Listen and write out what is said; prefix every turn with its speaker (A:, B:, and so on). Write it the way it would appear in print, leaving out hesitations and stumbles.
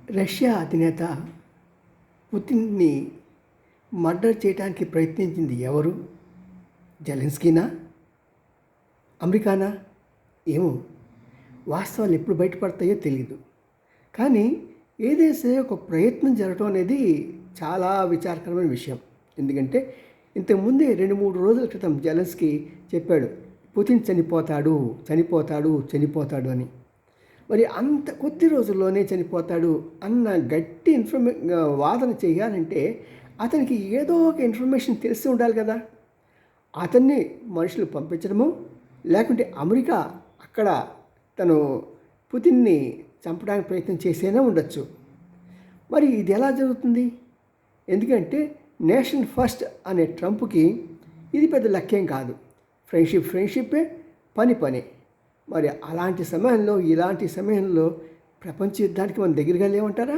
A: Russia అధినేత పుతిన్ని murder చేయడానికి ప్రయత్నించింది ఎవరు? జెలెన్స్కీనా? అమెరికానా? ఏమో, వాస్తవాలు ఎప్పుడు బయటపడతాయో తెలియదు. కానీ ఏదైతే ఒక ప్రయత్నం జరగడం అనేది చాలా విచారకరమైన విషయం. ఎందుకంటే ఇంతకుముందే 2-3 రోజుల క్రితం జెలెన్స్కీ చెప్పాడు, పుతిన్ చనిపోతాడు చనిపోతాడు చనిపోతాడు అని. మరి అంత కొద్ది రోజుల్లోనే చనిపోతాడు అన్న గట్టి వాదన చేయాలంటే అతనికి ఏదో ఒక ఇన్ఫర్మేషన్ తెలిసి ఉండాలి కదా. అతన్ని మనుషులు పంపించడము, లేకుంటే అమెరికా అక్కడ తను పుతిన్ని చంపడానికి ప్రయత్నం చేసేనే ఉండొచ్చు. మరి ఇది ఎలా జరుగుతుంది? ఎందుకంటే నేషన్ ఫస్ట్ అనే ట్రంప్కి ఇది పెద్ద లక్ష్యం కాదు. ఫ్రెండ్షిప్పే, పని. మరి అలాంటి సమయంలో, ఇలాంటి సమయంలో ప్రపంచ యుద్ధానికి మనం దగ్గరగా లేవంటారా?